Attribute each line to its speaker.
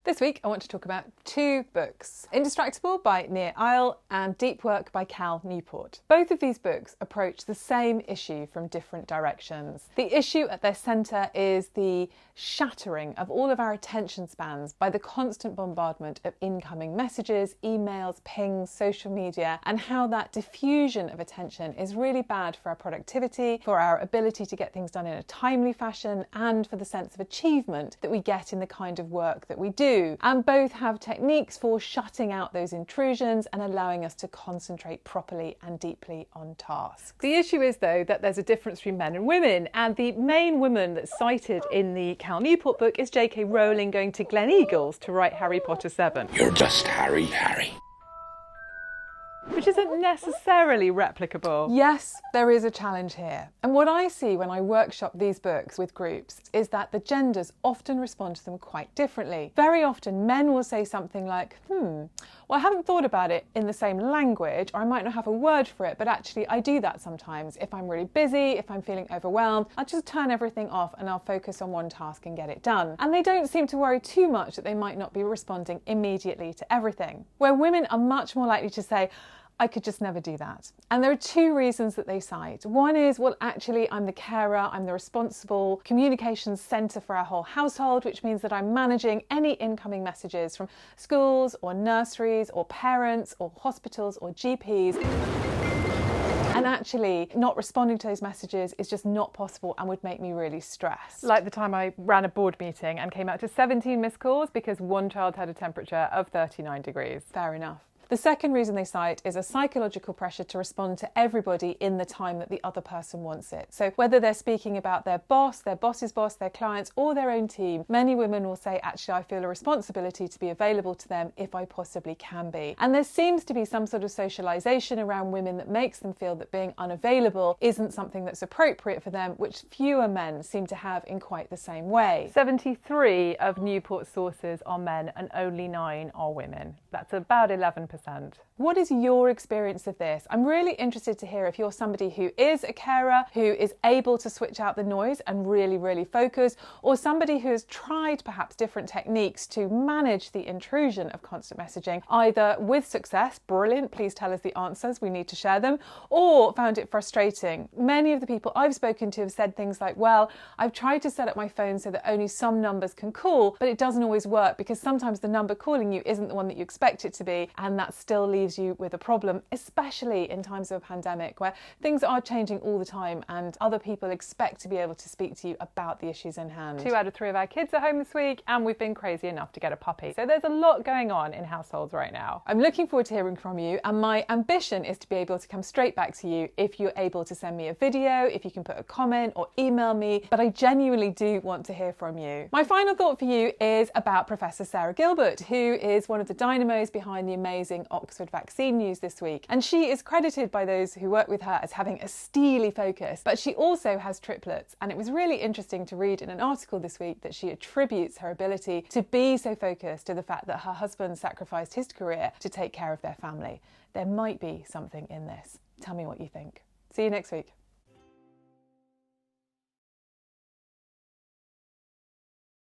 Speaker 1: This week I want to talk about two books, Indistractable by Nir Eyal and Deep Work by Cal Newport. Both of these books approach the same issue from different directions. The issue at their centre is the shattering of all of our attention spans by the constant bombardment of incoming messages, emails, pings, social media, and how that diffusion of attention is really bad for our productivity, for our ability to get things done in a timely fashion, and for the sense of achievement that we get in the kind of work that we do. And both have techniques for shutting out those intrusions and allowing us to concentrate properly and deeply on tasks. The issue is, though, that there's a difference between men and women, and the main woman that's cited in the Cal Newport book is J.K. Rowling going to Gleneagles to write Harry Potter 7.
Speaker 2: You're just Harry.
Speaker 1: Which isn't necessarily replicable. Yes, there is a challenge here. And what I see when I workshop these books with groups is that the genders often respond to them quite differently. Very often men will say something like, well, I haven't thought about it in the same language, or I might not have a word for it, but actually I do that sometimes. If I'm really busy, if I'm feeling overwhelmed, I'll just turn everything off and I'll focus on one task and get it done. And they don't seem to worry too much that they might not be responding immediately to everything. Where women are much more likely to say, I could just never do that. And there are two reasons that they cite. One is, well, actually, I'm the carer, I'm the responsible communications centre for our whole household, which means that I'm managing any incoming messages from schools or nurseries or parents or hospitals or GPs. And actually, not responding to those messages is just not possible and would make me really stressed. Like the time I ran a board meeting and came out to 17 missed calls because one child had a temperature of 39 degrees. Fair enough. The second reason they cite is a psychological pressure to respond to everybody in the time that the other person wants it. So whether they're speaking about their boss, their boss's boss, their clients, or their own team, many women will say, actually, I feel a responsibility to be available to them if I possibly can be. And there seems to be some sort of socialisation around women that makes them feel that being unavailable isn't something that's appropriate for them, which fewer men seem to have in quite the same way. 73 of Newport's sources are men and only 9 are women. That's about 11%. What is your experience of this? I'm really interested to hear if you're somebody who is a carer, who is able to switch out the noise and really focus, or somebody who has tried perhaps different techniques to manage the intrusion of constant messaging, either with success, brilliant, please tell us the answers, we need to share them, or found it frustrating. Many of the people I've spoken to have said things like, well, I've tried to set up my phone so that only some numbers can call, but it doesn't always work because sometimes the number calling you isn't the one that you expect it to be, and that still leaves you with a problem, especially in times of a pandemic where things are changing all the time and other people expect to be able to speak to you about the issues in hand. 2 out of 3 of our kids are home this week and we've been crazy enough to get a puppy. So there's a lot going on in households right now. I'm looking forward to hearing from you, and my ambition is to be able to come straight back to you if you're able to send me a video, if you can put a comment or email me, but I genuinely do want to hear from you. My final thought for you is about Professor Sarah Gilbert, who is one of the dynamos behind the amazing Oxford vaccine news this week. And she is credited by those who work with her as having a steely focus, but she also has triplets. And it was really interesting to read in an article this week that she attributes her ability to be so focused to the fact that her husband sacrificed his career to take care of their family. There might be something in this. Tell me what you think. See you next week.